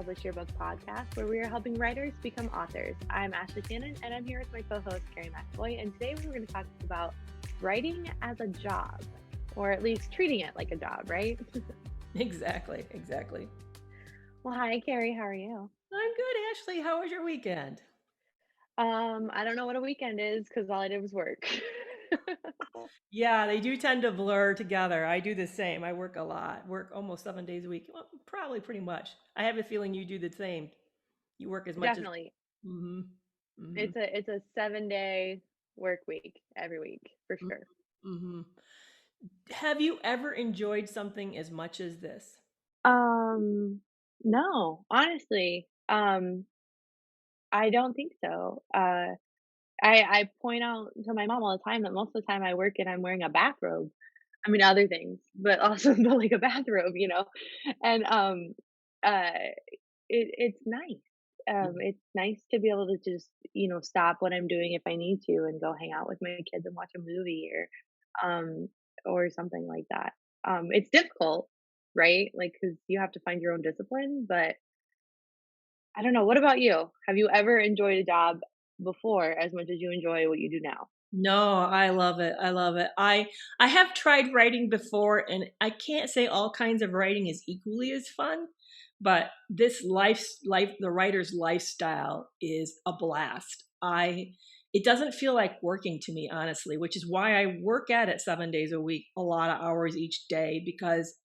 Publish Your Book podcast, where we are helping writers become authors. I'm Ashley Cannon, and I'm here with my co-host, Kerry McAvoy, and today we're going to talk about writing as a job, or at least treating it like a job, right? Exactly. Well, hi, Kerry. How are you? I'm good, Ashley. How was your weekend? I don't know what a weekend is because all I did was work. Yeah, they do tend to blur together. I do the same. I work a lot, work almost 7 days a week. Well, probably pretty much. I have a feeling you do the same. You work as much as. Definitely. Hmm. Hmm. It's a 7-day work week every week for sure. Hmm. Have you ever enjoyed something as much as this? Um, no, honestly, I don't think so. I point out to my mom all the time that most of the time I work and I'm wearing a bathrobe. I mean, other things, but also but like a bathrobe, And uh, it's nice. It's nice to be able to just stop what I'm doing if I need to and go hang out with my kids and watch a movie um or something like that. It's difficult, right? Like because you have to find your own discipline, but I don't know. What about you? Have you ever enjoyed a job before as much as you enjoy what you do now? No, I love it. I love it. I have tried writing before, and I can't say all kinds of writing is equally as fun, but this life the writer's lifestyle is a blast. I It doesn't feel like working to me, honestly, which is why I work at it 7 days a week, a lot of hours each day, because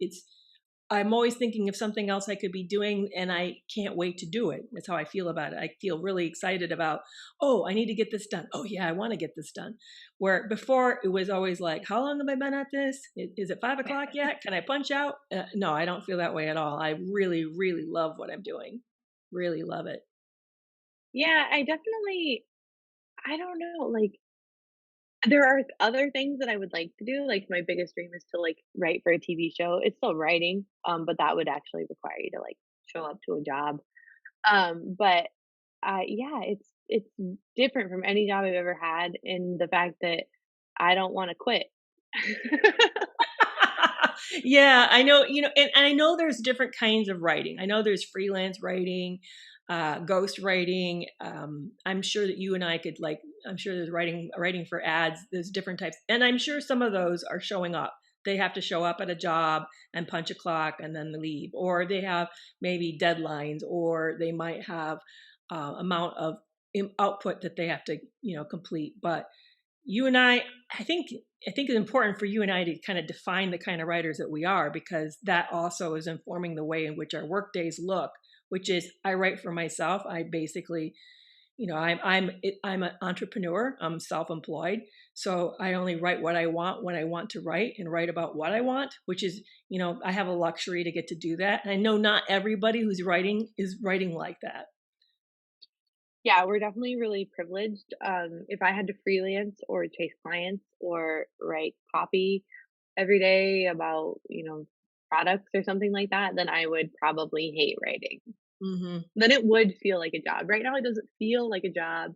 I'm always thinking of something else I could be doing and I can't wait to do it. That's how I feel about it. I feel really excited about, oh, I need to get this done. Oh, yeah, I want to get this done. Where before it was always like, how long have I been at this? Is it 5 o'clock yet? Can I punch out? No, I don't feel that way at all. I really, really love what I'm doing. Really love it. Yeah, I don't know, like, there are other things that I would like to do, like, my biggest dream is to, like, write for a TV show. It's still writing, but that would actually require you to, like, show up to a job. But, yeah, it's different from any job I've ever had in the fact that I don't wanna quit. Yeah, I know, and I know there's different kinds of writing. I know there's freelance writing, ghost writing. I'm sure that you and I could I'm sure there's writing for ads. There's different types, and I'm sure some of those are showing up. They have to show up at a job and punch a clock and then leave, or they have maybe deadlines, or they might have amount of output that they have to complete. But you and I think it's important for you and I to kind of define the kind of writers that we are, because that also is informing the way in which our work days look, which is I write for myself. I basically, I'm an entrepreneur. I'm self-employed. So I only write what I want when I want to write, and write about what I want, which is, I have a luxury to get to do that. And I know not everybody who's writing is writing like that. Yeah, we're definitely really privileged. If I had to freelance or chase clients or write copy every day about, products or something like that, then I would probably hate writing. Hmm. Then it would feel like a job. Right now, it doesn't feel like a job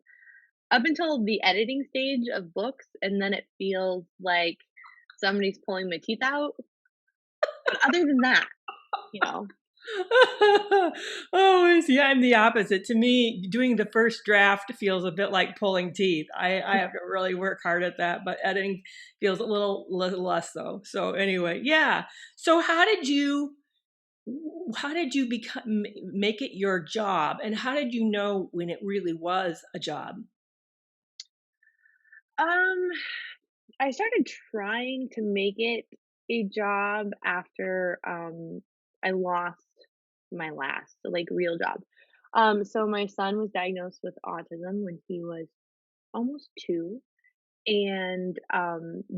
up until the editing stage of books, and then it feels like somebody's pulling my teeth out. But other than that, you know, Oh, see, I'm the opposite. To me, doing the first draft feels a bit like pulling teeth. I have to really work hard at that, but editing feels a little less so. So anyway, yeah. So how did you make it your job, and how did you know when it really was a job? um, I started trying to make it a job after I lost my last like real job. So my son was diagnosed with autism when he was almost 2, and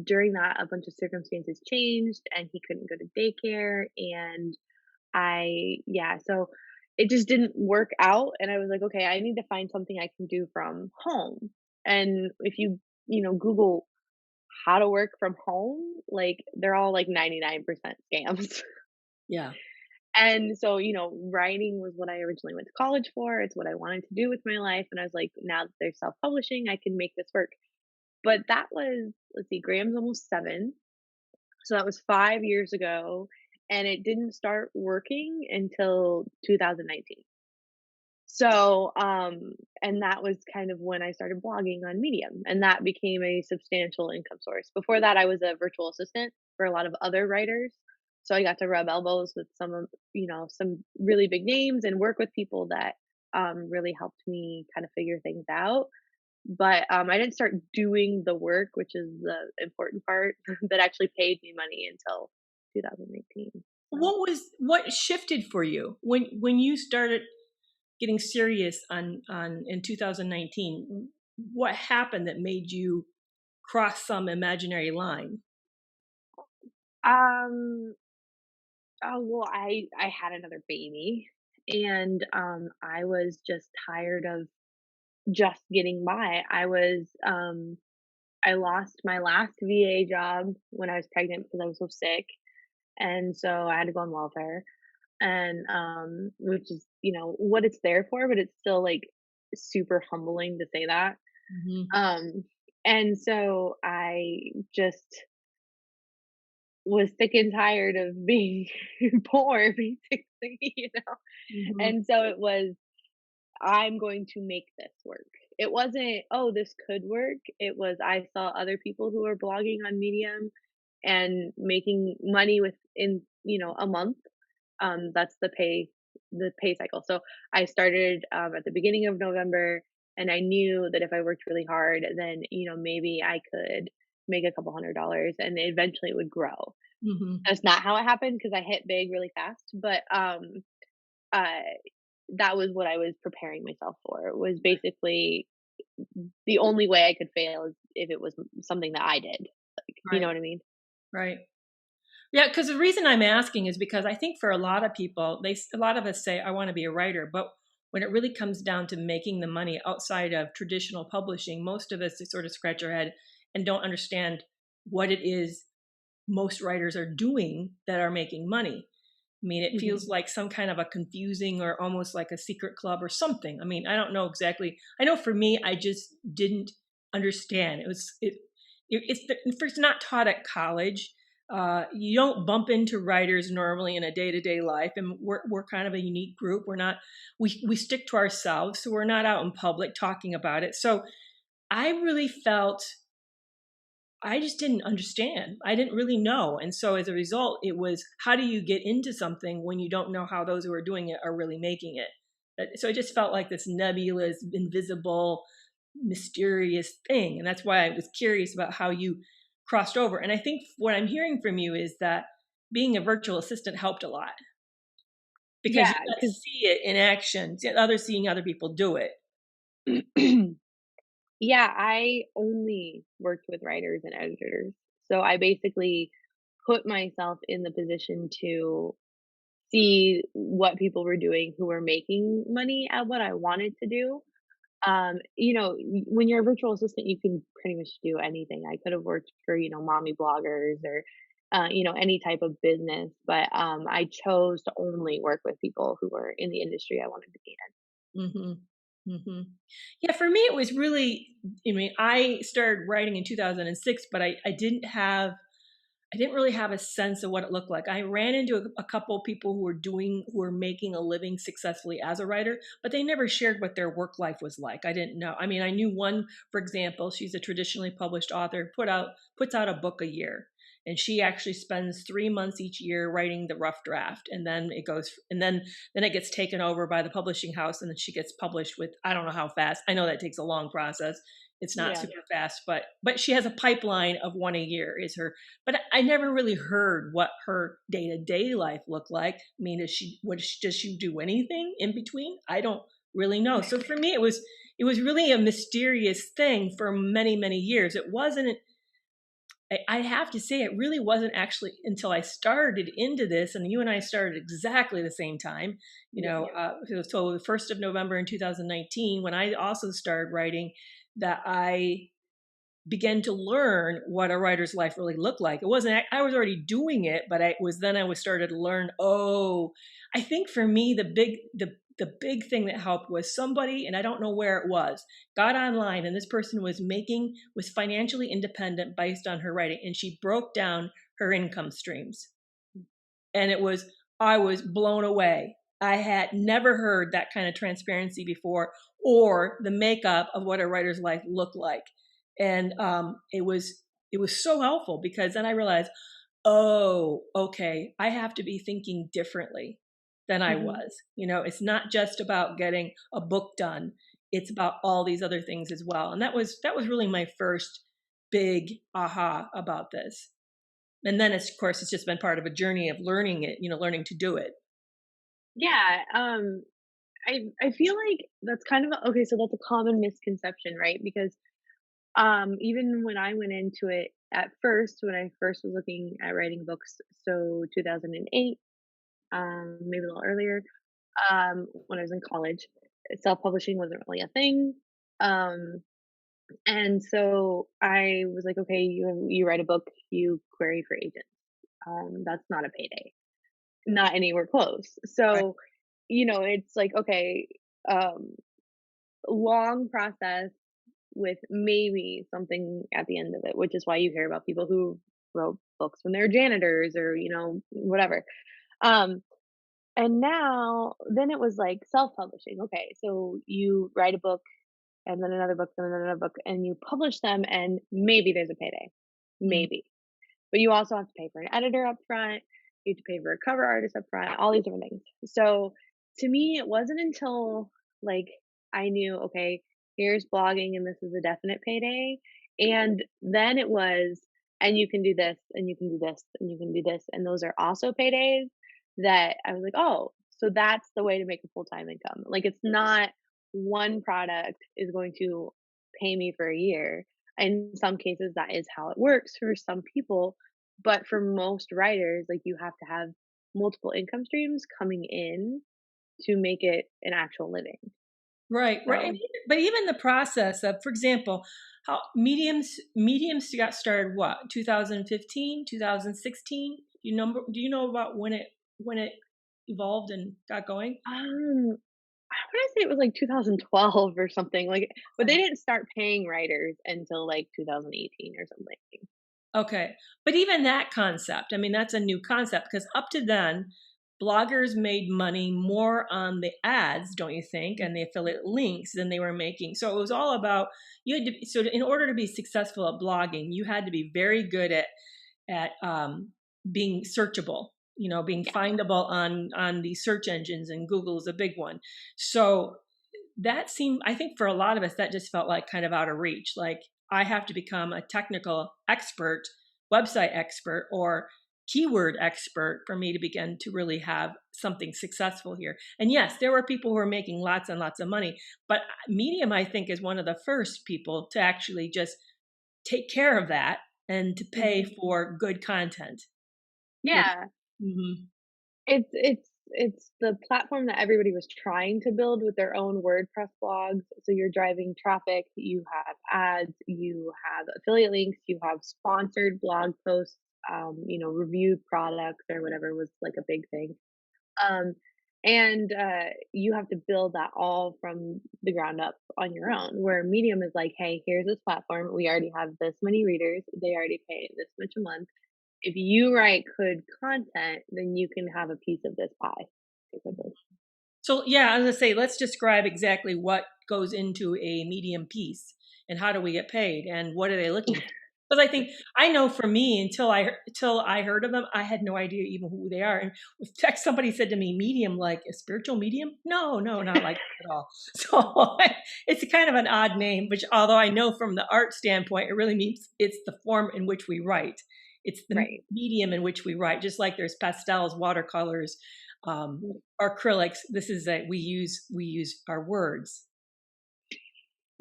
during that a bunch of circumstances changed and he couldn't go to daycare, and so it just didn't work out, and I was like, okay, I need to find something I can do from home. And if Google how to work from home, like they're all like 99% scams. Yeah. And so, writing was what I originally went to college for. It's what I wanted to do with my life. And I was like, now that they're self publishing, I can make this work. But that was, let's see, Graham's almost 7. So that was 5 years ago. And it didn't start working until 2019. So, and that was kind of when I started blogging on Medium, and that became a substantial income source. Before that, I was a virtual assistant for a lot of other writers. So I got to rub elbows with some of, some really big names and work with people that really helped me kind of figure things out. But I didn't start doing the work, which is the important part that actually paid me money until 2018. So. What shifted for you when you started getting serious on in 2019? What happened that made you cross some imaginary line? Um, Oh, well, I had another baby, and, I was just tired of just getting by. I lost my last VA job when I was pregnant because I was so sick, and so I had to go on welfare, and, which is, what it's there for, but it's still, like, super humbling to say that. Mhm, Um, and so I just was sick and tired of being poor, basically, mhm, And so it was, I'm going to make this work. It wasn't, oh, this could work. It was, I saw other people who were blogging on Medium and making money within, a month. That's the pay cycle. So I started at the beginning of November, and I knew that if I worked really hard, then, maybe I could make a couple $100s and eventually it would grow. mhm. That's not how it happened because I hit big really fast, but uh that was what I was preparing myself for. It was basically the only way I could fail is if it was something that I did. Like, you know Right, what I mean? right. Yeah, because the reason I'm asking is because I think for a lot of people, a lot of us say, "I want to be a writer," but when it really comes down to making the money outside of traditional publishing, most of us sort of scratch our head and don't understand what it is most writers are doing that are making money. I mean, it Mhm. feels like some kind of a confusing or almost like a secret club or something. I mean, I don't know exactly. I know for me, I just didn't understand. It's not taught at college. You don't bump into writers normally in a day to day life, and we're kind of a unique group. We stick to ourselves, so we're not out in public talking about it. So I really felt I just didn't understand. I didn't really know. And so as a result, it was how do you get into something when you don't know how those who are doing it are really making it? So it just felt like this nebulous, invisible, mysterious thing. And that's why I was curious about how you crossed over. And I think what I'm hearing from you is that being a virtual assistant helped a lot because Yeah, you got to because see it in action, seeing other people do it. yeah, I only worked with writers and editors. So I basically put myself in the position to see what people were doing who were making money at what I wanted to do. When you're a virtual assistant, you can pretty much do anything. I could have worked for, mommy bloggers or, any type of business, but I chose to only work with people who were in the industry I wanted to be Hmm. Hmm. Yeah, for me, it was really, I mean, I started writing in 2006, but I didn't really have a sense of what it looked like. I ran into a couple of people who were making a living successfully as a writer, but they never shared what their work life was like. I didn't know. I mean, I knew one, for example, she's a traditionally published author, puts out a book a year. And she actually spends 3 months each year writing the rough draft, and then then it gets taken over by the publishing house, and then she gets published with I don't know how fast. I know that takes a long process. It's in. not Yeah. super fast, but she has a pipeline of one a year is her, but I never really heard what her day to day life looked like. I mean, does she do anything in between? I don't really know. So for me, it was really a mysterious thing for many many years. It wasn't. I have to say, it really wasn't actually until I started into this, and you and I started exactly the same time. Yeah. So the 1st of November in 2019, when I also started writing, that I began to learn what a writer's life really looked like. It wasn't I was already doing it, but I was started to learn, oh, I think for me the big thing that helped was somebody, and I don't know where it was, got online, and this person was financially independent based on her writing, and she broke down her income streams. And I was blown away. I had never heard that kind of transparency before, or the makeup of what a writer's life looked like. And it was so helpful because then I realized, oh, okay, I have to be thinking differently than I Mhm. was. It's not just about getting a book done. It's about all these other things as well. And that was really my first big aha about this. And then of course it's just been part of a journey of learning it, learning to do it. Yeah, I feel like that's kind of okay, so that's a common misconception, right? Because, even when I went into it at first, when I first was looking at writing books, so 2008, maybe a little earlier, when I was in college, self-publishing wasn't really a thing, um, and so I was like, "Okay, you write a book, you query for agents." That's not a payday. Not anywhere close. Right. So, it's like, okay, um, long process with maybe something at the end of it, which is why you hear about people who wrote books when they're janitors or, whatever. Um, and now, then it was like self publishing. Okay, so you write a book and then another book and then another book and you publish them, and maybe there's a payday. Mm. Maybe. But you also have to pay for an editor up front, you have to pay for a cover artist up front, all these different things. So, to me, it wasn't until, like, I knew, okay, here's blogging and this is a definite payday, and then it was, and you can do this, and you can do this, and you can do this, and those are also paydays, that I was like, "Oh, so that's the way to make a full-time income." Like, it's not one product is going to pay me for a year. In some cases, that is how it works for some people, but for most writers, like, you have to have multiple income streams coming in to make it an actual living. Right, right. So, But even the process of, for example, how mediums got started what, 2015, 2016? Do you know about when it evolved and got going? I wanna say it was, like, 2012 or something, like, but they Okay. didn't start paying writers until, like, 2018 or something. Okay. But even that concept, I mean, that's a new concept because up to then, bloggers made money more on the ads, don't you think, and the affiliate links than they were making. So it was all about in order to be successful at blogging, you had to be very good at being searchable, being Yeah. findable on the search engines, and Google is a big one. So that seemed, I think for a lot of us, that just felt like kind of out of reach. Like, I have to become a technical expert, website expert, or keyword expert for me to begin to really have something successful here. And yes, there were people who were making lots and lots of money, but Medium, I think, is one of the first people to actually just take care of that and to pay Mhm. for good content, which, Yeah. mhm, It's the platform that everybody was trying to build with their own WordPress blogs. So you're driving traffic, you have ads, you have affiliate links, you have sponsored blog posts, reviewed products or whatever was like a big thing. Um, and you have to build that all from the ground up on your own. Where Medium is like, hey, here's this platform. We already have this many readers. They already pay this much a month. If you write good content, then you can have a piece of this pie, basically. so yeah, I was gonna say, let's describe exactly what goes into a Medium piece and how do we get paid and what are they looking for? Because I think I know for me, until I heard of them, I had no idea even who they are. And with text, somebody said to me, "Medium, like a spiritual medium?" No, no, not like that at all. So it's a kind of an odd name, which although I know from the art standpoint, it really means it's the form in which we write. It's the Right. medium in which we write, just like there's pastels, watercolors, acrylics. This is that we use our words.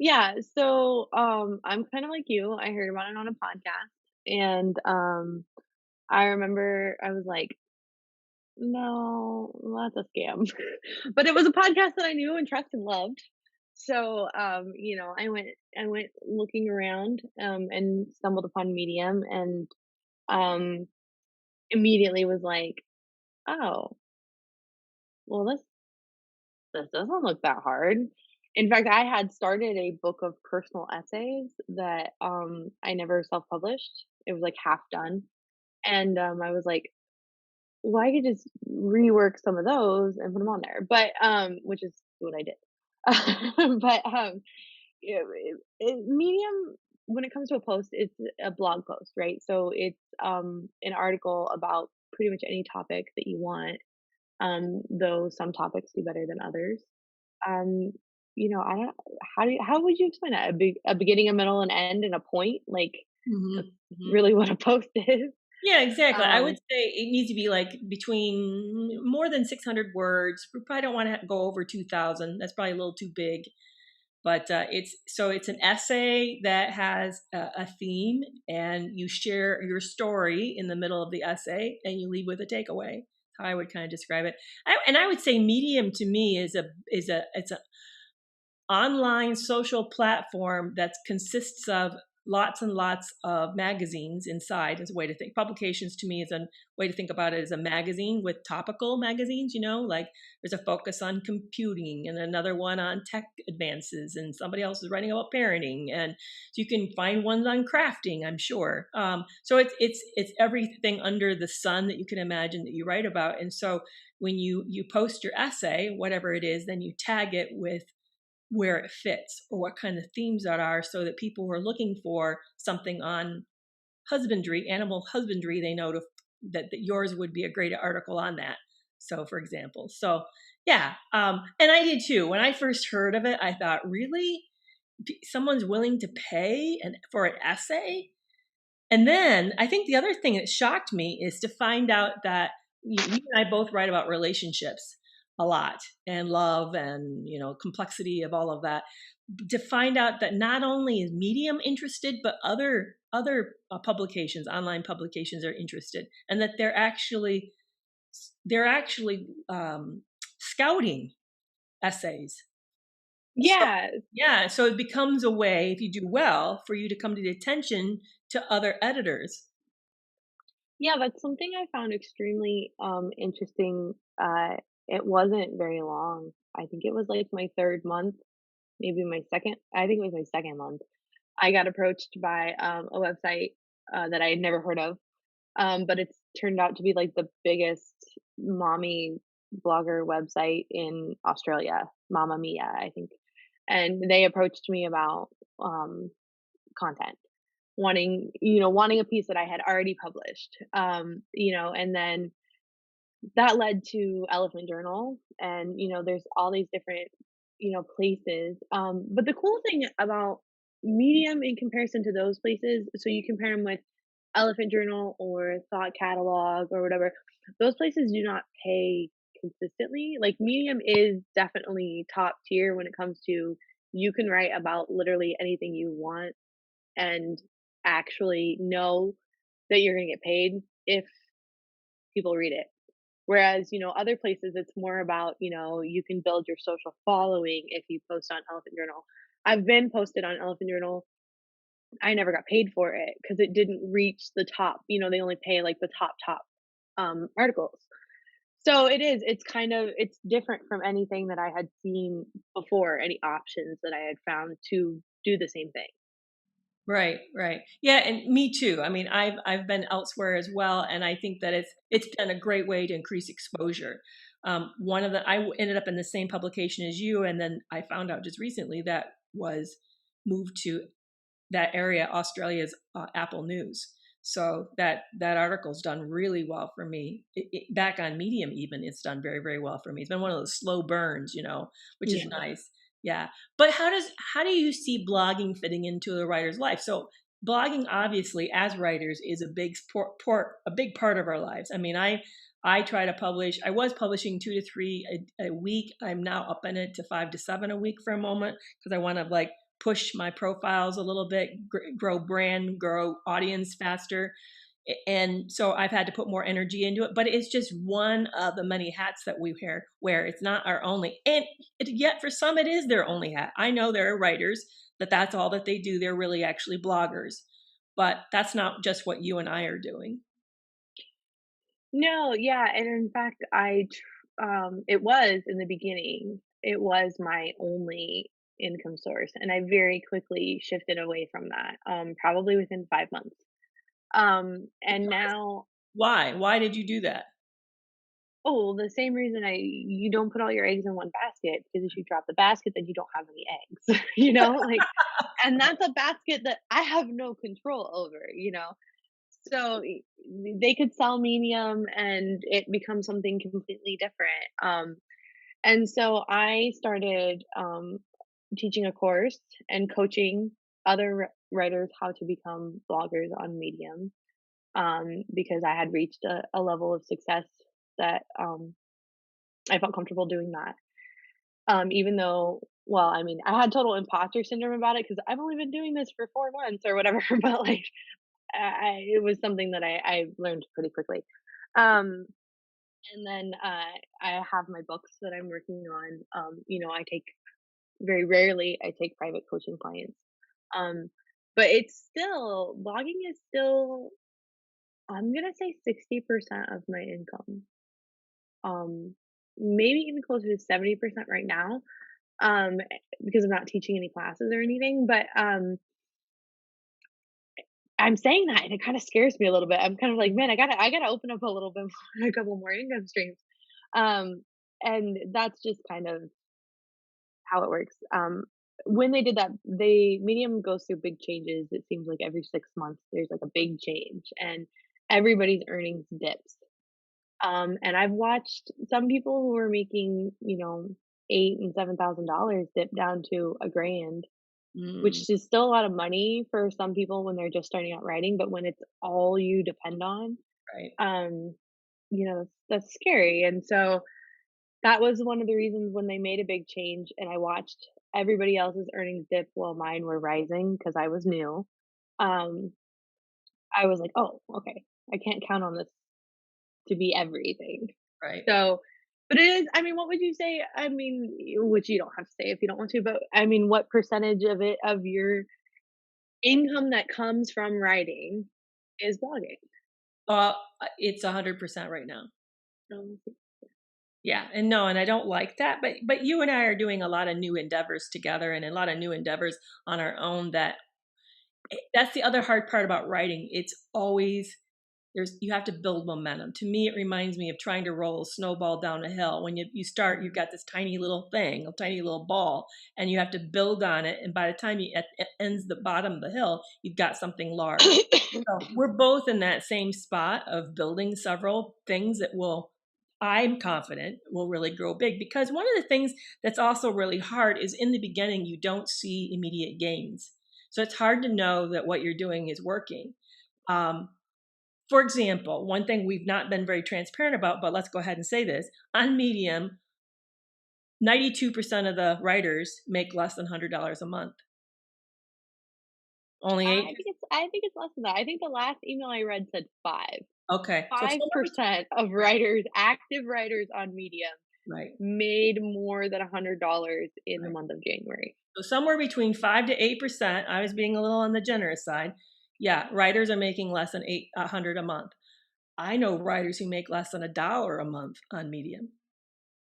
Yeah. So I'm kind of like you. I heard about it on a podcast. And I remember I was like, no, that's a scam. But it was a podcast that I knew and trust and loved. So I went looking around and stumbled upon Medium and um immediately was like, oh, well, this doesn't look that hard. In fact, I had started a book of personal essays that I never self-published. It was like half done. And I was like, well, I could just rework some of those and put them on there, but, which is what I did. But, yeah, Medium, when it comes to a post, it's a blog post, right? So it's, an article about pretty much any topic that you want, though some topics do better than others. Um, I don't how would you explain that? A beginning, a middle, and end, and a point? Like, that's Mhm, mhm. really what a post is. Yeah, exactly. I would Um, say it needs to be like between more than 600 words. We probably don't want to go over 2,000. That's probably a little too big. But it's an essay that has a theme, and you share your story in the middle of the essay, and you leave with a takeaway. How I would kind of describe it. And I would say Medium to me is a online social platform that consists of lots and lots of magazines inside, is a way to think. Publications to me is a way to think about it as a magazine with topical magazines, like there's a focus on computing and another one on tech advances, and somebody else is writing about parenting, and so you can find ones on crafting, I'm sure. So it's everything under the sun that you can imagine that you write about. And so when you post your essay, whatever it is, then you tag it with where it fits or what kind of themes that are, so that people who are looking for something on husbandry, animal husbandry, they know that yours would be a great article on that. So, for example, yeah, and I did too. When I first heard of it, I thought, really, someone's willing to pay for an essay? And then I think the other thing that shocked me is to find out that you and I both write about relationships a lot, and love, and complexity of all of that. To find out that not only is Medium interested, but other publications, online publications, are interested, and that they're actually scouting essays. So yeah, yeah, so it becomes a way, if you do well, for you to come to the attention to other editors. yeah, that's something I found extremely, interesting. It wasn't very long. I think it was, like, my 3rd month, maybe my 2nd. I think it was my 2nd month. I got approached by, a website, that I had never heard of, but it's turned out to be, like, the biggest mommy blogger website in Australia, Mamma Mia, I think, and they approached me about, um, content, wanting a piece that I had already published, and then that led to Elephant Journal, and, there's all these different, places, but the cool thing about Medium in comparison to those places, so you compare them with Elephant Journal or Thought Catalog or whatever, those places do not pay consistently. Like, Medium is definitely top tier when it comes to you can write about literally anything you want and actually know that you're gonna get paid if people read it. Whereas, other places it's more about, you can build your social following if you post on Elephant Journal. I've been posted on Elephant Journal. I never got paid for it because it didn't reach the top. They only pay like the top articles. So it's different from anything that I had seen before, any options that I had found to do the same thing. Right, right. Yeah, and me too. I mean, I've been elsewhere as well, and I think that it's been a great way to increase exposure. Ended up in the same publication as you, and then I found out just recently that was moved to that area, Australia's Apple News. So that article's done really well for me. Back on Medium, even, it's done very, very well for me. It's been one of those slow burns, which is Yeah. nice. Yeah. But how do you see blogging fitting into the writer's life? So blogging, obviously, as writers, is a big part of our lives. I mean, I try to publish. I was publishing 2 to 3 a week. I'm now up in it to 5 to 7 a week for a moment, because I want to like push my profiles a little bit, grow brand, grow audience faster. And so I've had to put more energy into it, but it's just one of the many hats that we wear. It's not our only, and yet for some it is their only hat. I know there are writers that's all that they do. They're really actually bloggers, but that's not just what you and I are doing. No, yeah, and in fact, it was in the beginning, it was my only income source, and I very quickly shifted away from that, probably within 5 months. And now Why did you do that? Oh, the same reason I you don't put all your eggs in one basket, because if you drop the basket, then you don't have any eggs, like, and that's a basket that I have no control over. So they could sell medium and it becomes something completely different. And so I started teaching a course and coaching other writers how to become bloggers on Medium, because I had reached a level of success that I felt comfortable doing that. Even though, well, I mean, I had total imposter syndrome about it because I've only been doing this for 4 months or whatever, but like, it was something that I learned pretty quickly. Um, and then I have my books that I'm working on. I take very rarely I take private coaching clients. Um, but it's still blogging is still, I'm gonna say, 60% of my income. Um, Maybe even closer to 70% right now. Because I'm not teaching any classes or anything. But I'm saying that and it kind of scares me a little bit. I'm kind of like, man, I gotta open up a little bit more, a couple more income streams. Um, and that's just kind of how it works. When they did that, they Medium goes through big changes. It seems like every 6 months there's like a big change, and everybody's earnings dips. And I've watched some people who were making, $8,000 and $7,000 dip down to a grand, Mm, which is still a lot of money for some people when they're just starting out writing. But when it's all you depend on, right. um, that's scary. And so that was one of the reasons when they made a big change and I watched everybody else's earnings dip while mine were rising because I was new. Um, I was like, "Oh, okay. I can't count on this to be everything." Right. So, but it is, I mean, what would you say, I mean, which you don't have to say if you don't want to, but I mean, what percentage of your income that comes from writing is blogging? It's 100% right now. Um, Yeah, and no, and I don't like that, but you and I are doing a lot of new endeavors together and a lot of new endeavors on our own that that's the other hard part about writing. It's always you have to build momentum. To me, it reminds me of trying to roll a snowball down a hill. When you start, you've got this tiny little thing, a tiny little ball, and you have to build on it. And by the time it ends the bottom of the hill, you've got something large. So we're both in that same spot of building several things that will, I'm confident, will really grow big. Because one of the things that's also really hard is in the beginning, you don't see immediate gains. So it's hard to know that what you're doing is working. Um, for example, one thing we've not been very transparent about, but let's go ahead and say this on Medium, 92% of the writers make less than $100 a month. Only I eight. think it's less than that. I think the last email I read said five. Okay. So somewhere between, 5% of writers, active writers on Medium, right, made more than $100 in the right. month of January. So somewhere between 5 to 8%. I was being a little on the generous side. Yeah, writers are making less than 800 a month. I know writers who make less than $1 a month on Medium.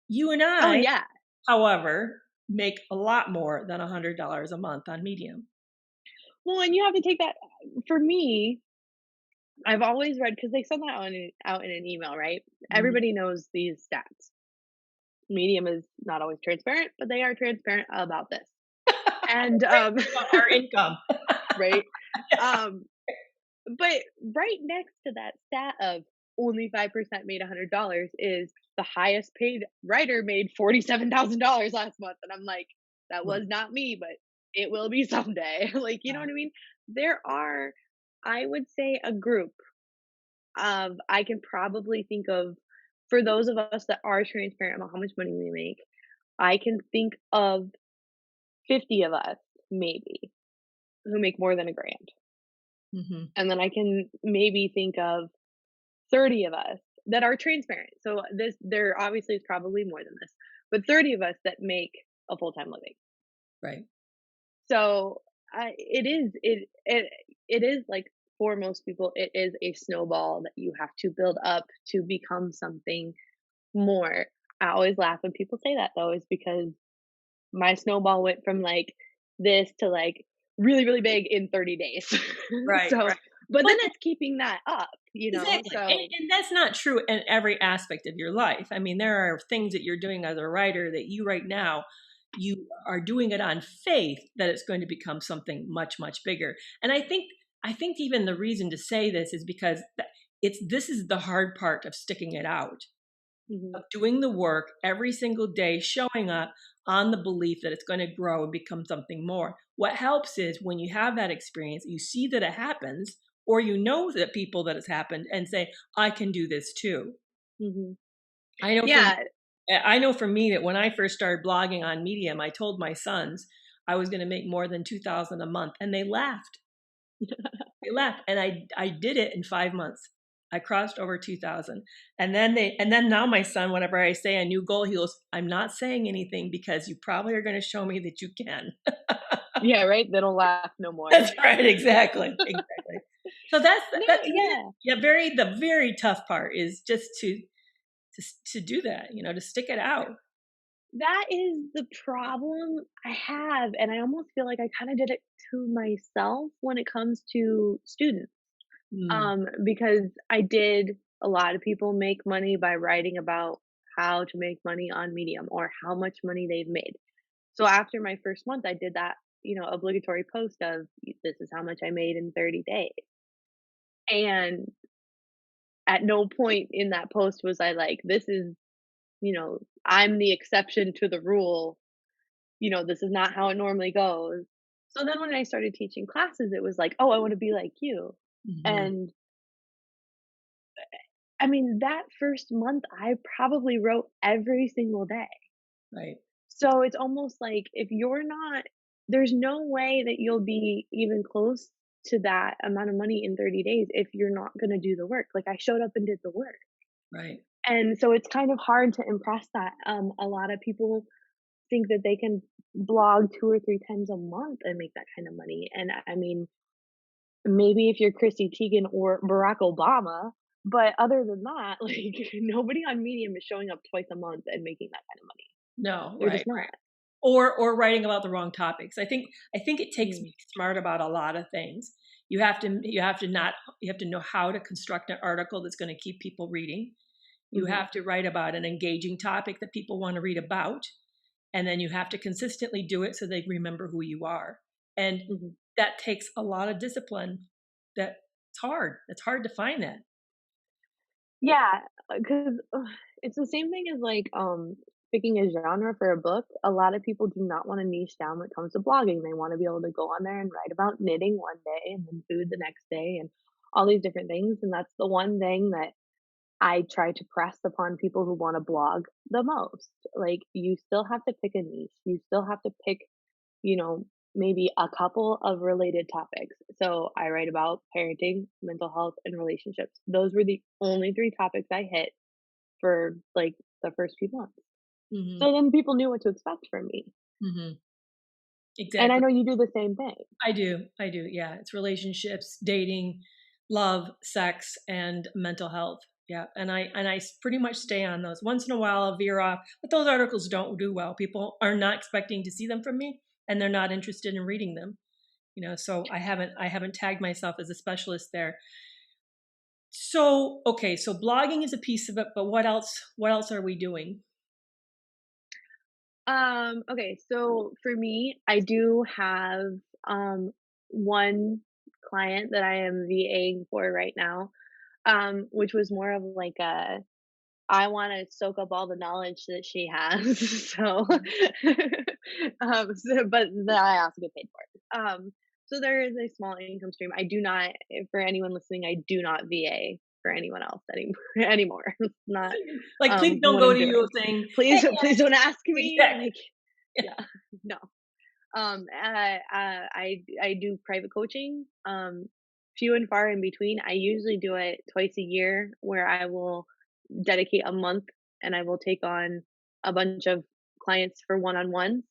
You and Oh, I, yeah. however, make a lot more than $100 a month on Medium. Well, and you have to take that, for me, I've always read, because they send that out in an email, right? Mhm. Everybody knows these stats. Medium is not always transparent, but they are transparent about this. And, About our income. right? Um, but right next to that stat of only 5% made $100 is the highest paid writer made $47,000 last month. And I'm like, that Right, was not me, but it will be someday. Like, you know what right. I mean? There are, I would say, a group of, I can probably think of, for those of us that are transparent about how much money we make, I can think of 50 of us, maybe, who make more than a grand. Mhm. And then I can maybe think of 30 of us that are transparent. So there obviously is probably more than this, but 30 of us that make a full-time living. Right. So it is like, for most people, it is a snowball that you have to build up to become something more. I always laugh when people say that, though, is because my snowball went from like this to like really, really big in 30 days. Right, So, right. but But then it's keeping that up. Exactly, So and that's not true in every aspect of your life. I mean, there are things that you're doing as a writer that you right now, you are doing it on faith that it's going to become something much, much bigger. And I think even the reason to say this is because this is the hard part of sticking it out, mhm, of doing the work every single day, showing up on the belief that it's going to grow and become something more. What helps is when you have that experience, you see that it happens, or you know that people that it's happened and say, I can do this too. mhm. I know for Yeah. I know for me that when I first started blogging on Medium, I told my sons I was going to make more than 2,000 a month, and they laughed. They laughed, and I did it in 5 months. I crossed over 2,000, and then now my son, whenever I say a new goal, he goes, "I'm not saying anything because you probably are going to show me that you can." Yeah, right? They don't laugh no more. That's right, exactly, exactly. So No, that to me, yeah. yeah, the very tough part is just to do that, to stick it out. That is the problem I have, and I almost feel like I kinda did it to myself when it comes to students. Mm, Because I did a lot of people make money by writing about how to make money on Medium or how much money they've made. So after my first month, I did that, obligatory post of this is how much I made in 30 days. And at no point in that post was I like, this is, I'm the exception to the rule. This is not how it normally goes. So then when I started teaching classes, it was like, oh, I want to be like you. mhm, And I mean, that first month, I probably wrote every single day. right, So it's almost like if you're not, there's no way that you'll be even close to that amount of money in 30 days if you're not going to do the work. Like I showed up and did the work. right. And so it's kind of hard to impress that. A lot of people think that they can blog 2 or 3 times a month and make that kind of money. And I mean, maybe if you're Chrissy Teigen or Barack Obama, but other than that, like, nobody on Medium is showing up twice a month and making that kind of money. No, They're right. just not. Or writing about the wrong topics. I think it takes Mm, being smart about a lot of things. You have to know how to construct an article that's going to keep people reading. You mhm, have to write about an engaging topic that people want to read about, and then you have to consistently do it so they remember who you are. And mhm. that takes a lot of discipline. That it's hard. It's hard to find that. Yeah, 'cause it's the same thing as, like, picking a genre for a book. A lot of people do not wanna niche down when it comes to blogging. They wanna be able to go on there and write about knitting one day and then food the next day and all these different things, and that's the one thing that I try to press upon people who wanna blog the most. Like, you still have to pick a niche. You still have to pick, you know, maybe a couple of related topics. So I write about parenting, mental health, and relationships. Those were the only 3 topics I hit for, like, the first few months. Hmm. So then people knew what to expect from me. Hmm. And I Exactly. know you do the same thing. I do. I do. Yeah. It's relationships, dating, love, sex, and mental health. Yeah. And I pretty much stay on those. Once in a while I'll veer off, but those articles don't do well. People are not expecting to see them from me and they're not interested in reading them. So I haven't tagged myself as a specialist there. So, okay, so blogging is a piece of it, but what else are we doing? Okay, so for me, I do have, one client that I am VAing for right now, which was more of like a I wanna soak up all the knowledge that she has, so, but that I also get paid for it. So there is a small income stream. I do not for anyone listening, I do not VA for anyone else anymore. It's not, Like, please don't what go I'm to you doing. saying, "Hey," Please don't ask me, exactly. like yeah, no. I do private coaching, few and far in between. I usually do it twice a year where I will dedicate a month and I will take on a bunch of clients for one-on-ones.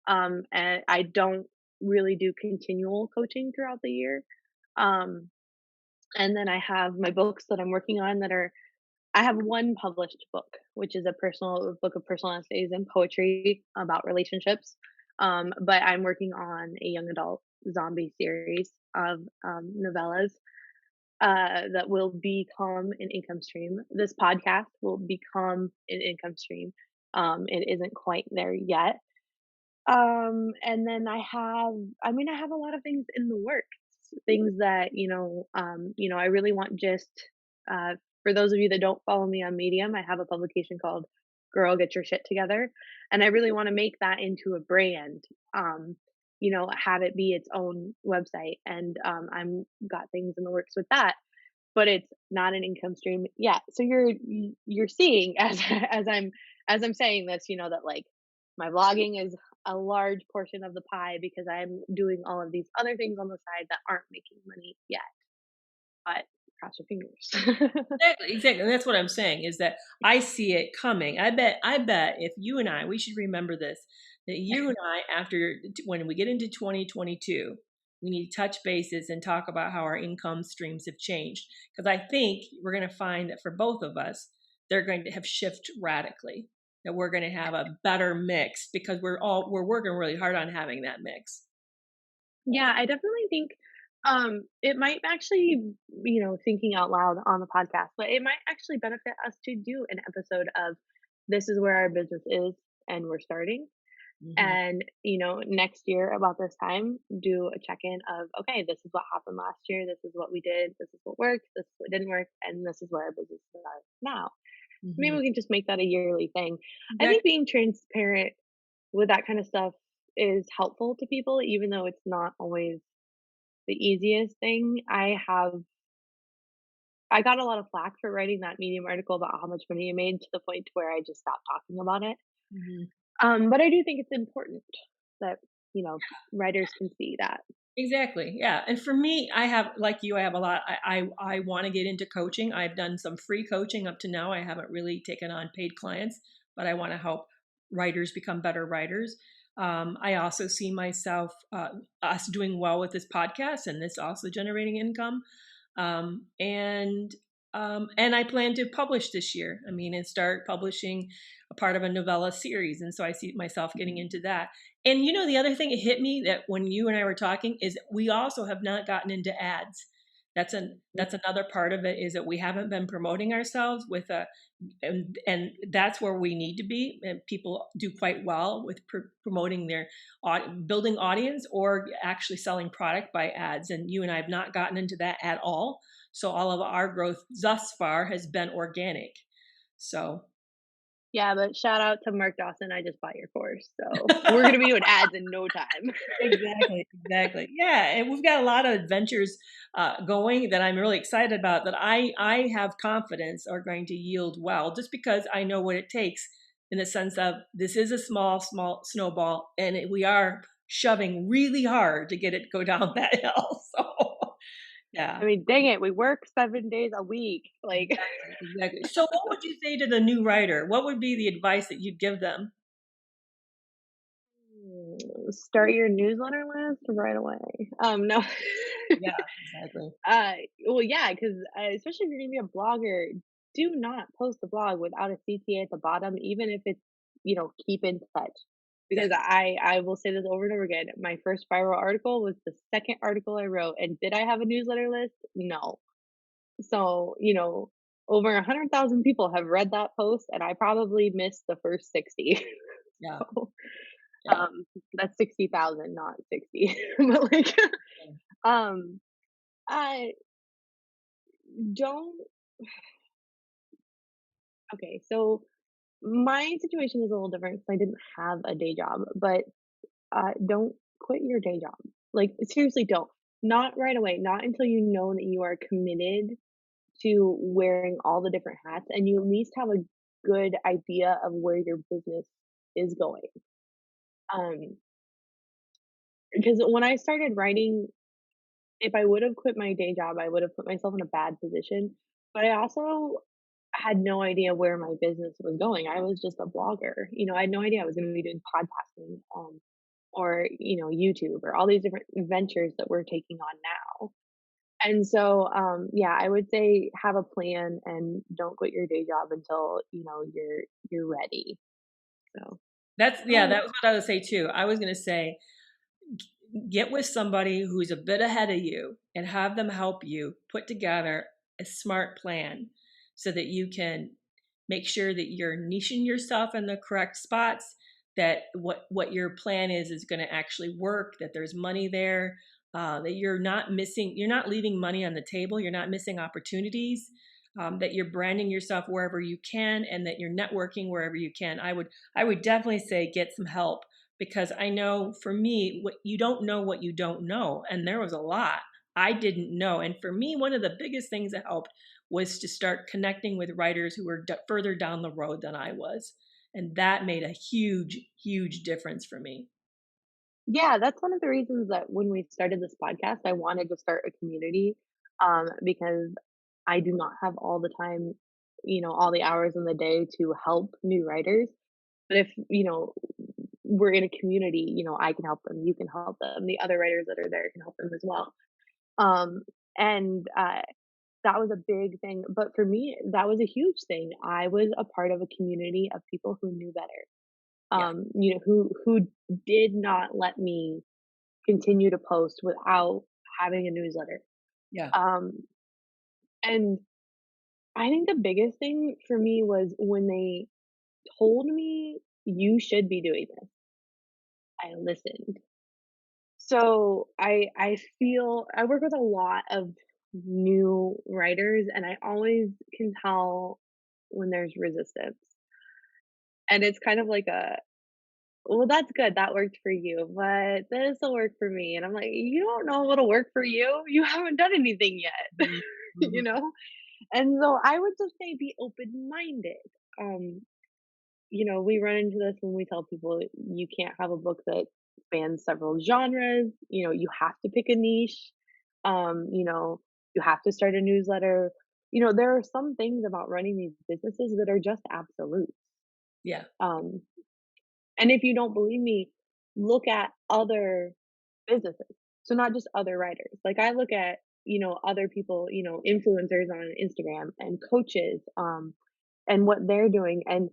And I don't really do continual coaching throughout the year. Um, and then I have my books that I'm working on that are I have one published book, which is a personal book of personal essays and poetry about relationships. But I'm working on a young adult zombie series of novellas. that will become an income stream. This podcast will become an income stream. It isn't quite there yet. And then I have a lot of things in the works, things that, I really want just, for those of you that don't follow me on Medium, I have a publication called Girl Get Your Shit Together. And I really want to make that into a brand, have it be its own website. And, I'm got things in the works with that, but it's not an income stream yet. So you're seeing as as I'm saying this, that like my vlogging is a large portion of the pie because I'm doing all of these other things on the side that aren't making money yet. But cross your fingers. Exactly, exactly. And that's what I'm saying is that I see it coming. I bet if you and I, we should remember this, that you and I, when we get into 2022, we need to touch bases and talk about how our income streams have changed. Because I think we're going to find that for both of us, they're going to have shifted radically. That we're going to have a better mix because we're working really hard on having that mix. Yeah, I definitely think it might actually, thinking out loud on the podcast, but it might actually benefit us to do an episode of this is where our business is and we're starting. Hmm. And, next year about this time, do a check in of, okay, this is what happened last year. This is what we did. This is what worked. This is what didn't work. And this is where our business is now. Maybe Hmm. we can just make that a yearly thing. I think Exactly. being transparent with that kind of stuff is helpful to people, even though it's not always the easiest thing. I got a lot of flack for writing that Medium article about how much money I made to the point to where I just stopped talking about it. Hmm. But I do think it's important that, you know, writers can see that. Exactly. Yeah. And for me, I have, like you, I have a lot. I want to get into coaching. I've done some free coaching up to now. I haven't really taken on paid clients, but I want to help writers become better writers. I also see myself, us doing well with this podcast and this also generating income. Um, and and I plan to publish this year. I mean, and start publishing a part of a novella series. And so I see myself getting into that. And the other thing it hit me that when you and I were talking is we also have not gotten into ads. That's another part of it is that we haven't been promoting ourselves with a and that's where we need to be. And people do quite well with promoting their building audience or actually selling product by ads. And you and I have not gotten into that at all. So all of our growth thus far has been organic. So Yeah, but shout out to Mark Dawson. I just bought your course. So we're going to be doing ads in no time. exactly, exactly. Yeah, and we've got a lot of adventures going that I'm really excited about. That I have confidence are going to yield well, just because I know what it takes. In the sense of this is a small snowball, and we are shoving really hard to get it go down that hill. So yeah, I mean, dang it. We work 7 days a week. Like, exactly, exactly. So what would you say to the new writer? What would be the advice that you'd give them? start your newsletter list right away. No. Yeah, exactly. uh, well, yeah, because especially if you're going to be a blogger, do not post a blog without a CTA at the bottom, even if it's, keep in touch. Because I will say this over and over again. My first viral article was the second article I wrote. And did I have a newsletter list? No. So, over 100,000 people have read that post, and I probably missed the first 60. Yeah, So, yeah. that's 60,000, not 60. But like, um, I don't. Okay, so my situation is a little different because I didn't have a day job, but don't quit your day job. Like, seriously, don't. Not right away. Not until you know that you are committed to wearing all the different hats and you at least have a good idea of where your business is going. Um, because when I started writing, if I would have quit my day job, I would have put myself in a bad position. But I also had no idea where my business was going. I was just a blogger. I had no idea I was going to be doing podcasting, or YouTube or all these different ventures that we're taking on now. And so, yeah, I would say have a plan and don't quit your day job until you're ready. So That's yeah. don't. That was what I would say too. I was going to say get with somebody who's a bit ahead of you and have them help you put together a smart plan so that you can make sure that you're niching yourself in the correct spots, that what your plan is going to actually work, that there's money there, that you're not leaving money on the table, you're not missing opportunities, that you're branding yourself wherever you can, and that you're networking wherever you can. I would definitely say get some help, because I know for me, what you don't know what you don't know, and there was a lot I didn't know. And for me, one of the biggest things that helped was to start connecting with writers who were further down the road than I was, and that made a huge, huge difference for me. Yeah, that's one of the reasons that when we started this podcast, I wanted to start a community, because I do not have all the time, all the hours in the day to help new writers. But if, we're in a community, I can help them, you can help them, the other writers that are there can help them as well. Um, and that was a big thing. But for me, that was a huge thing. I was a part of a community of people who knew better, Yeah, who did not let me continue to post without having a newsletter. yeah, Um, and I think the biggest thing for me was when they told me you should be doing this, I listened. So I feel I work with a lot of new writers and I always can tell when there's resistance. And it's kind of like a, well, that's good. That worked for you, but this will work for me. And I'm like, you don't know what'll work for you. You haven't done anything yet, mhm, you mhm, know? And so I would just say be open minded. Um, we run into this when we tell people you can't have a book that spans several genres. You have to pick a niche. You have to start a newsletter. There are some things about running these businesses that are just absolute. yeah, Um, and if you don't believe me, look at other businesses. So not just other writers. Like I look at, other people, influencers on Instagram and coaches, and what they're doing. And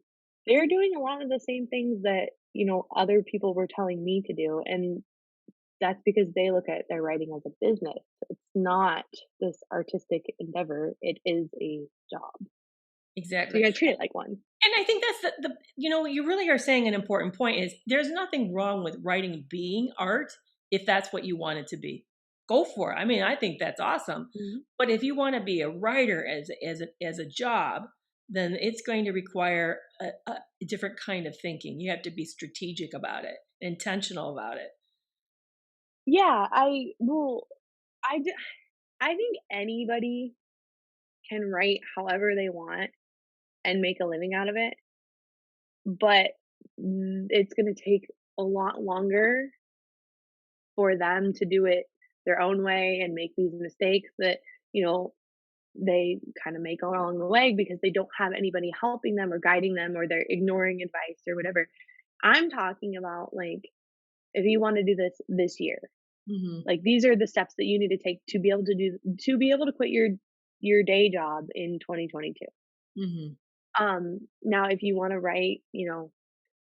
they're doing a lot of the same things that, other people were telling me to do. And that's because they look at their writing as a business. It's not this artistic endeavor. It is a job. So exactly. you gotta treat it like one. And I think that's you really are saying an important point is there's nothing wrong with writing being art if that's what you want it to be. Go for it. I mean, I think that's awesome. Mhm. But if you want to be a writer as a job, then it's going to require a different kind of thinking. You have to be strategic about it, intentional about it. Yeah, I d I think anybody can write however they want and make a living out of it, but, it's gonna take a lot longer for them to do it their own way and make these mistakes that, you know, they kinda make along the way because they don't have anybody helping them or guiding them or they're ignoring advice or whatever. I'm talking about, like, if you wanna do this year, Hmm. like, these are the steps that you need to take to be able to quit your day job in 2022. Hmm. Now if you wanna write,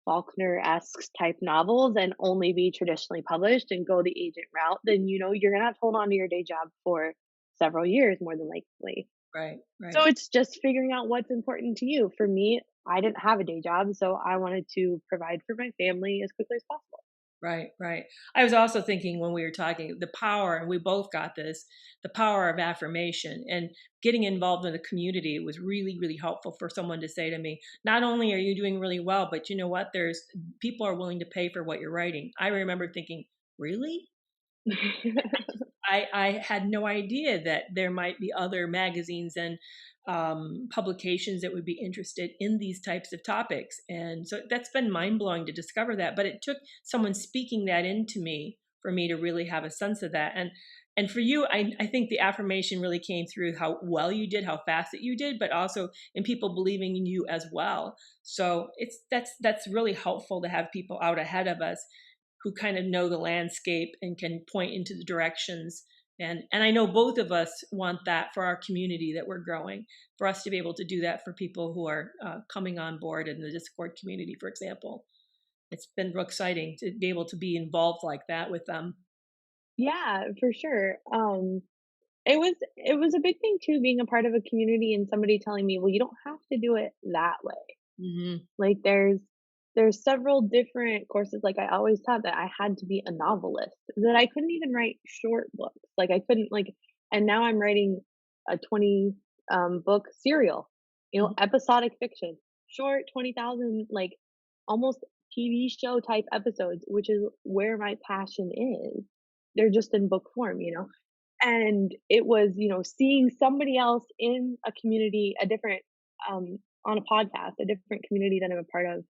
Faulkner-esque type novels and only be traditionally published and go the agent route, then, you're gonna have to hold on to your day job for several years more than likely. Right, So right. it's just figuring out what's important to you. For me, I didn't have a day job, so I wanted to provide for my family as quickly as possible. Right, right. I was also thinking when we were talking, the power, and we both got this, the power of affirmation and getting involved in the community was really, really helpful for someone to say to me, not only are you doing really well, but you know what? There's people are willing to pay for what you're writing. I remember thinking, really? I had no idea that there might be other magazines and publications that would be interested in these types of topics. And so that's been mind blowing to discover that. But it took someone speaking that into me for me to really have a sense of that. And for you, I think the affirmation really came through how well you did, how fast that you did, but also in people believing in you as well. So that's really helpful to have people out ahead of us who kind of know the landscape and can point into the directions. And I know both of us want that for our community that we're growing, for us to be able to do that for people who are coming on board in the Discord community, for example. It's been real exciting to be able to be involved like that with them. Yeah, for sure. It was a big thing too being a part of a community and somebody telling me, "Well, you don't have to do it that way." Hmm. Like, there's several different courses, like, I always thought that I had to be a novelist, that I couldn't even write short books, like, I couldn't, like and now I'm writing a 20, book serial, episodic fiction, short 20,000, like, almost TV show type episodes, which is where my passion is. They're just in book form, And it was, seeing somebody else in a community, a different, on a podcast, a different community that I'm a part of,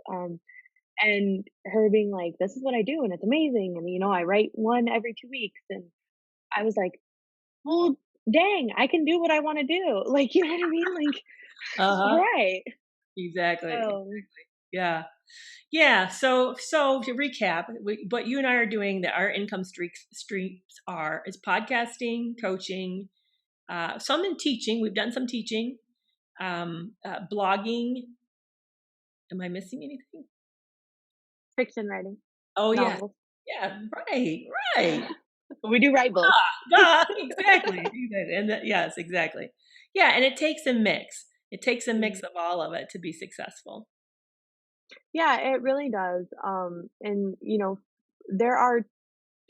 and her being like, "This is what I do, and it's amazing, and, I write one every 2 weeks," and I was like, "Well, dang, I can do what I wanna do." Like, you know what I mean? Like, Uh-huh. right. Exactly. So Yeah. Yeah. So to recap, what you and I are doing that our income streams are is podcasting, coaching, some in teaching. We've done some teaching, blogging. Am I missing anything? fiction writing, Oh yeah. novels. Yeah. Right. Right. We do write books. Duh, exactly. And yes, exactly. Yeah, and it takes a mix. It takes a mix Mhm. of all of it to be successful. Yeah, it really does, and, there are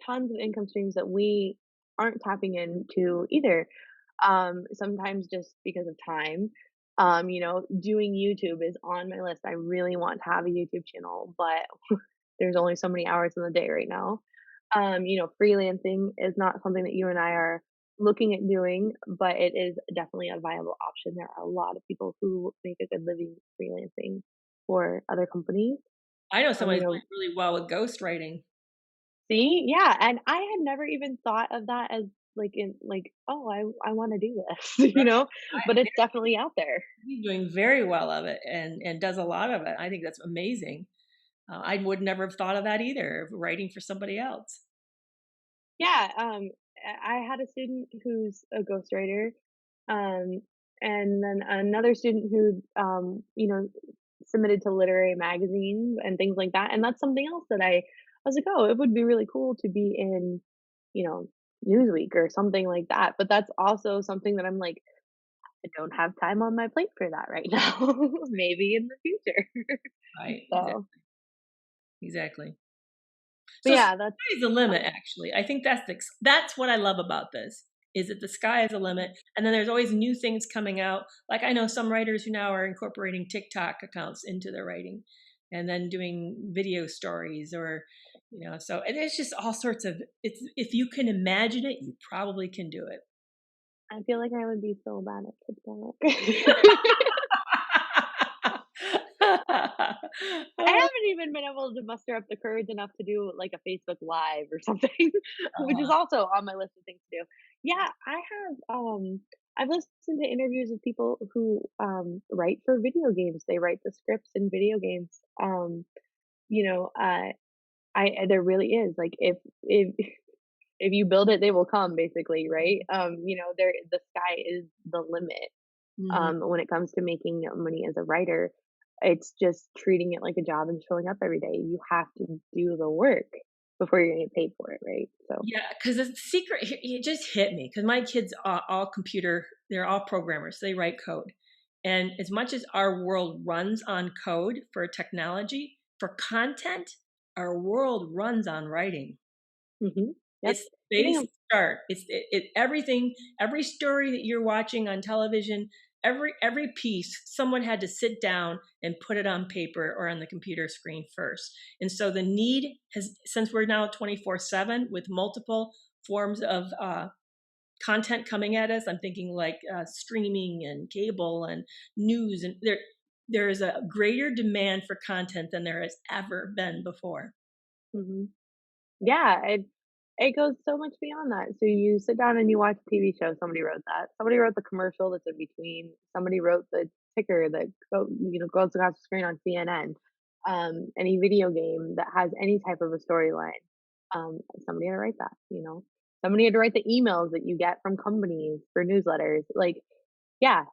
tons of income streams that we aren't tapping into either. Sometimes just because of time. Doing YouTube is on my list. I really want to have a YouTube channel, but there's only so many hours in the day right now. Freelancing is not something that you and I are looking at doing, but it is definitely a viable option. There are a lot of people who make a good living freelancing for other companies. I know Um, someone you who's know, doing really well with ghostwriting. See? Yeah, and I had never even thought of that as, "Oh, I wanna do this," Right. But it's definitely out there. He's doing very well of it and does a lot of it. I think that's amazing. I would never have thought of that either, writing for somebody else. Yeah, I had a student who's a ghostwriter, um, and then another student who, submitted to literary magazines and things like that, and that's something else that I was like, "Oh, it would be really cool to be in, you know, Newsweek or something like that," but that's also something that I'm like, "I don't have time on my plate for that right now. Maybe in the future." Right. So, Exactly. but So yeah, that's sky is the limit, fun. actually. I think that's what I love about this, is that the sky is the limit, and then there's always new things coming out. Like, I know some writers who now are incorporating TikTok accounts into their writing and then doing video stories so and it's just all sorts of it's if you can imagine it, you probably can do it. I feel like I would be so bad at TikTok. I haven't even been able to muster up the courage enough to do, like, a Facebook Live or something, which is Uh, also on my list of things to do. Yeah, I've listened to interviews with people who, write for video games. They write the scripts in video games. You know, I there really is, like, if if you build it, they will come, basically, right? The sky is the limit. mhm. When it comes to making money as a writer. It's just treating it like a job and showing up every day. You have to do the work before you're gonna get paid for it, right? So Yeah, because the secret it just hit me because my kids are all computer, they're all programmers, they write code. And as much as our world runs on code for technology, for content, our world runs on writing. mhm. Yep. It's Getting base 'em start. Everything, every story that you're watching on television, every piece, someone had to sit down and put it on paper or on the computer screen first. And so the need has, since we're now 24/7 with multiple forms of content coming at us. I'm thinking like streaming and cable and news, and there is a greater demand for content than there has ever been before. mhm. Yeah, it goes so much beyond that. So you sit down and you watch a TV show, somebody wrote that. Somebody wrote the commercial that's in between. Somebody wrote the ticker that goes across the screen on CNN. Any video game that has any type of a storyline. Somebody had to write that. Somebody had to write the emails that you get from companies for newsletters. Like, yeah,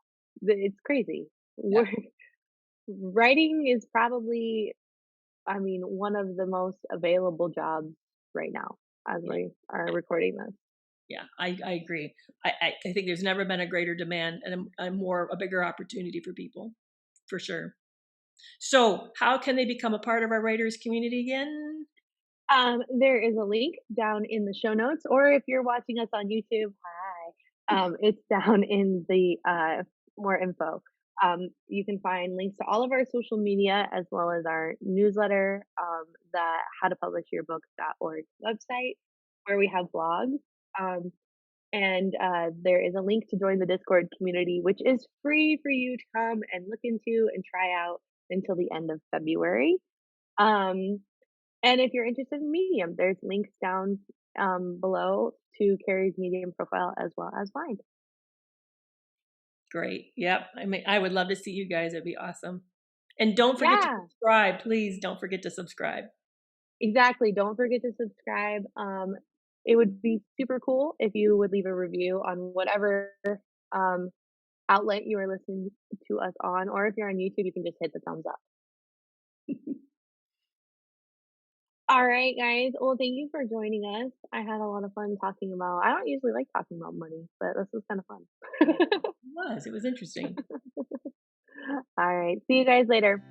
it's crazy. Yeah. We're, writing is probably, I mean, one of the most available jobs right now. as Yeah. we are recording this. Yeah, I agree. I think there's never been a greater demand and a bigger opportunity for people, for sure. So, how can they become a part of our writers community again? There is a link down in the show notes, or if you're watching us on YouTube, hi, it's down in the more info. You can find links to all of our social media as well as our newsletter, the howtopublishyourbook.org website, where we have blogs. Um, and there is a link to join the Discord community, which is free for you to come and look into and try out until the end of February. Um, and if you're interested in Medium, there's links down below to Kerry's Medium profile as well as mine. Great. Yep. I mean, I would love to see you guys. It'd be awesome. And don't forget to Yeah, subscribe. Please don't forget to subscribe. exactly. Don't forget to subscribe. It would be super cool if you would leave a review on whatever um, outlet you are listening to us on, or if you're on YouTube, you can just hit the thumbs up. All right, guys. Well, thank you for joining us. I had a lot of fun talking about. I don't usually like talking about money, but this was kind of fun. It was. It was interesting. All right. See you guys later.